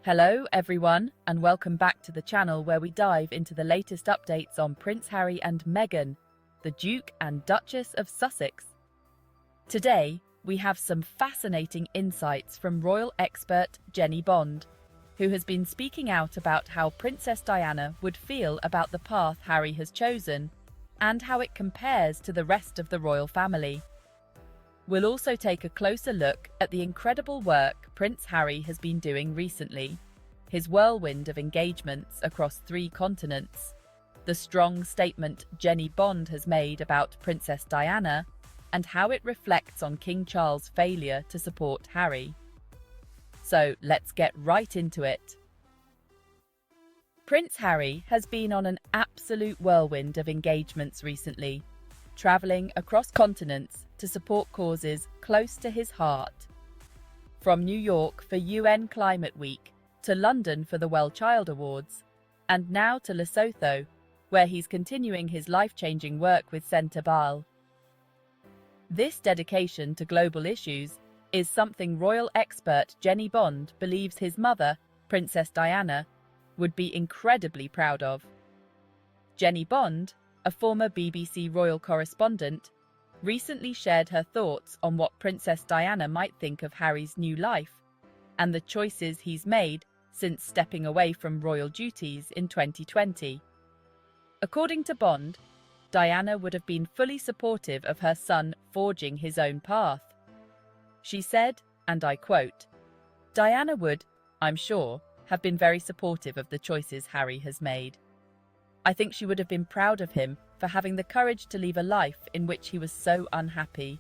Hello everyone, and welcome back to the channel where we dive into the latest updates on Prince Harry and Meghan, the Duke and Duchess of Sussex. Today, we have some fascinating insights from royal expert Jeannie Bond, who has been speaking out about how Princess Diana would feel about the path Harry has chosen and how it compares to the rest of the royal family. We'll also take a closer look at the incredible work Prince Harry has been doing recently, his whirlwind of engagements across 3 continents, the strong statement Jeannie Bond has made about Princess Diana, and how it reflects on King Charles' failure to support Harry. So let's get right into it. Prince Harry has been on an absolute whirlwind of engagements recently, travelling across continents to support causes close to his heart. From New York for UN Climate Week, to London for the Well Child Awards, and now to Lesotho, where he's continuing his life-changing work with Centre Baal. This dedication to global issues is something royal expert Jeannie Bond believes his mother, Princess Diana, would be incredibly proud of. Jeannie Bond, a former BBC royal correspondent, recently shared her thoughts on what Princess Diana might think of Harry's new life and the choices he's made since stepping away from royal duties in 2020. According to Bond, Diana would have been fully supportive of her son forging his own path. She said, and I quote, "Diana would, I'm sure, have been very supportive of the choices Harry has made. I think she would have been proud of him for having the courage to leave a life in which he was so unhappy."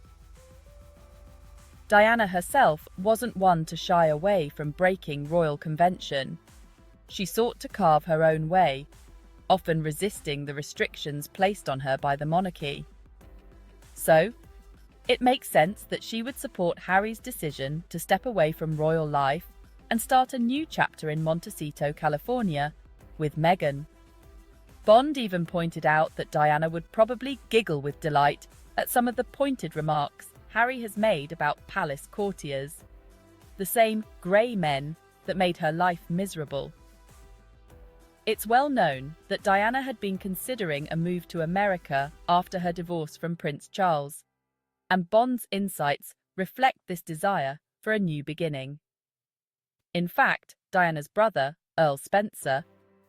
Diana herself wasn't one to shy away from breaking royal convention. She sought to carve her own way, often resisting the restrictions placed on her by the monarchy. So, it makes sense that she would support Harry's decision to step away from royal life and start a new chapter in Montecito, California, with Meghan. Bond even pointed out that Diana would probably giggle with delight at some of the pointed remarks Harry has made about palace courtiers, the same grey men that made her life miserable. It's well known that Diana had been considering a move to America after her divorce from Prince Charles, and Bond's insights reflect this desire for a new beginning. In fact, Diana's brother, Earl Spencer,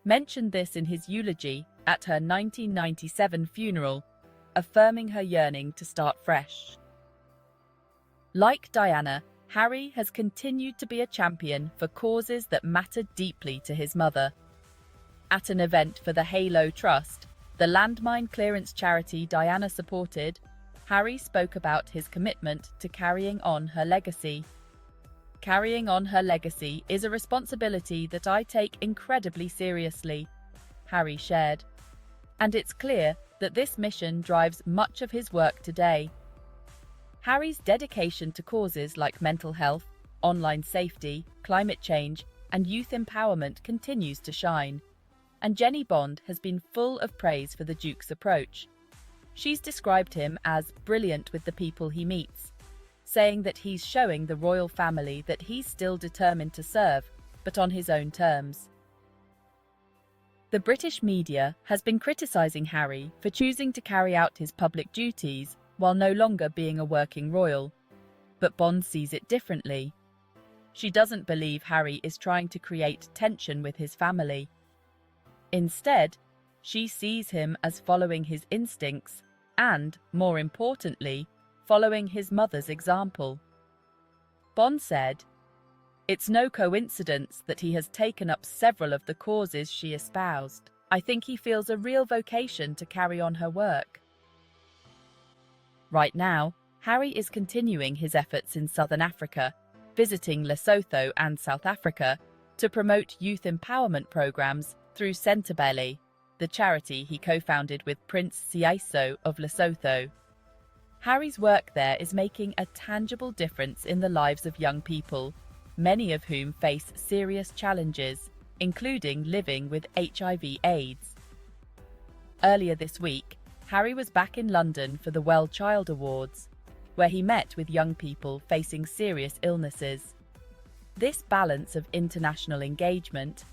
mentioned this in his eulogy at her 1997 funeral, affirming her yearning to start fresh. Like Diana, Harry has continued to be a champion for causes that matter deeply to his mother. At an event for the Halo Trust, the landmine clearance charity Diana supported, Harry spoke about his commitment to carrying on her legacy. "Carrying on her legacy is a responsibility that I take incredibly seriously," Harry shared. "And it's clear that this mission drives much of his work today." Harry's dedication to causes like mental health, online safety, climate change, and youth empowerment continues to shine, and Jeannie Bond has been full of praise for the Duke's approach. She's described him as brilliant with the people he meets, saying that he's showing the royal family that he's still determined to serve, but on his own terms. The British media has been criticising Harry for choosing to carry out his public duties while no longer being a working royal, but Bond sees it differently. She doesn't believe Harry is trying to create tension with his family. Instead, she sees him as following his instincts and, more importantly, following his mother's example. Bond said, "It's no coincidence that he has taken up several of the causes she espoused. I think he feels a real vocation to carry on her work." Right now, Harry is continuing his efforts in Southern Africa, visiting Lesotho and South Africa to promote youth empowerment programs through Centre Baal, the charity he co-founded with Prince Siyaso of Lesotho. Harry's work there is making a tangible difference in the lives of young people, many of whom face serious challenges, including living with HIV/AIDS. Earlier this week, Harry was back in London for the Well Child Awards, where he met with young people facing serious illnesses. This balance of international engagement,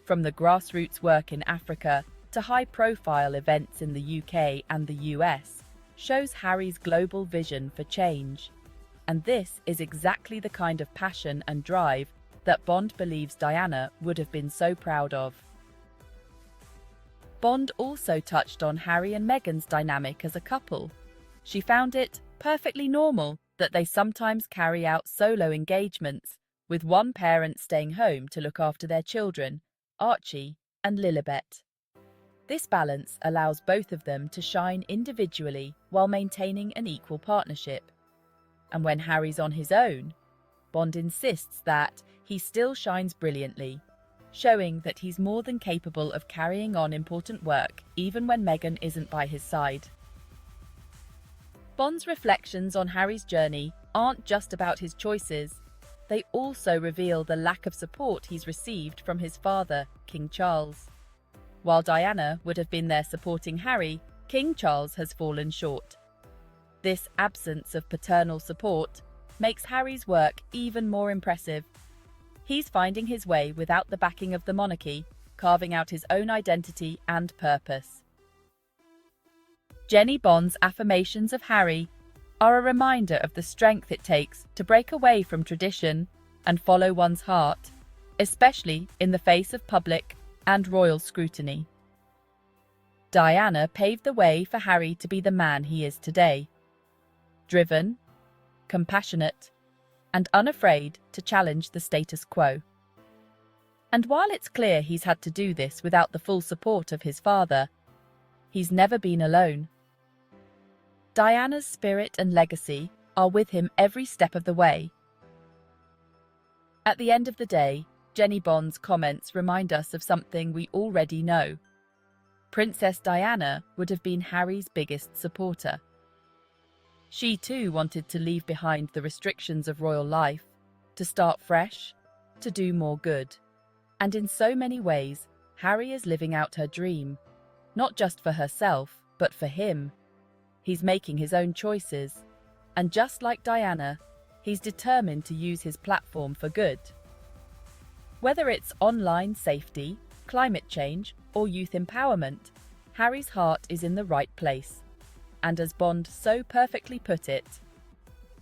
from the grassroots work in Africa to high-profile events in the UK and the US, shows Harry's global vision for change. And this is exactly the kind of passion and drive that Bond believes Diana would have been so proud of. Bond also touched on Harry and Meghan's dynamic as a couple. She found it perfectly normal that they sometimes carry out solo engagements, with one parent staying home to look after their children, Archie and Lilibet. This balance allows both of them to shine individually while maintaining an equal partnership. And when Harry's on his own, Bond insists that he still shines brilliantly, showing that he's more than capable of carrying on important work even when Meghan isn't by his side. Bond's reflections on Harry's journey aren't just about his choices. They also reveal the lack of support he's received from his father, King Charles. While Diana would have been there supporting Harry, King Charles has fallen short. This absence of paternal support makes Harry's work even more impressive. He's finding his way without the backing of the monarchy, carving out his own identity and purpose. Jenny Bond's affirmations of Harry are a reminder of the strength it takes to break away from tradition and follow one's heart, especially in the face of public and royal scrutiny. Diana paved the way for Harry to be the man he is today. Driven, compassionate, and unafraid to challenge the status quo. And while it's clear he's had to do this without the full support of his father, he's never been alone. Diana's spirit and legacy are with him every step of the way. At the end of the day, Jenny Bond's comments remind us of something we already know. Princess Diana would have been Harry's biggest supporter. She too wanted to leave behind the restrictions of royal life, to start fresh, to do more good. And in so many ways, Harry is living out her dream, not just for herself, but for him. He's making his own choices, and just like Diana, he's determined to use his platform for good. Whether it's online safety, climate change, or youth empowerment, Harry's heart is in the right place. And as Bond so perfectly put it,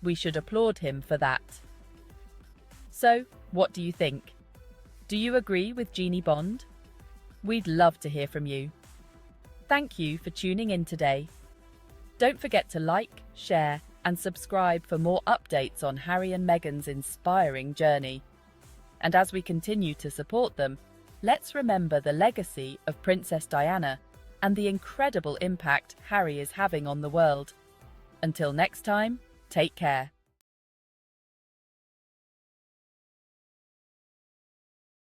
we should applaud him for that. So, what do you think? Do you agree with Jeannie Bond? We'd love to hear from you. Thank you for tuning in today. Don't forget to like, share, and subscribe for more updates on Harry and Meghan's inspiring journey. And as we continue to support them, let's remember the legacy of Princess Diana and the incredible impact Harry is having on the world. Until next time, take care.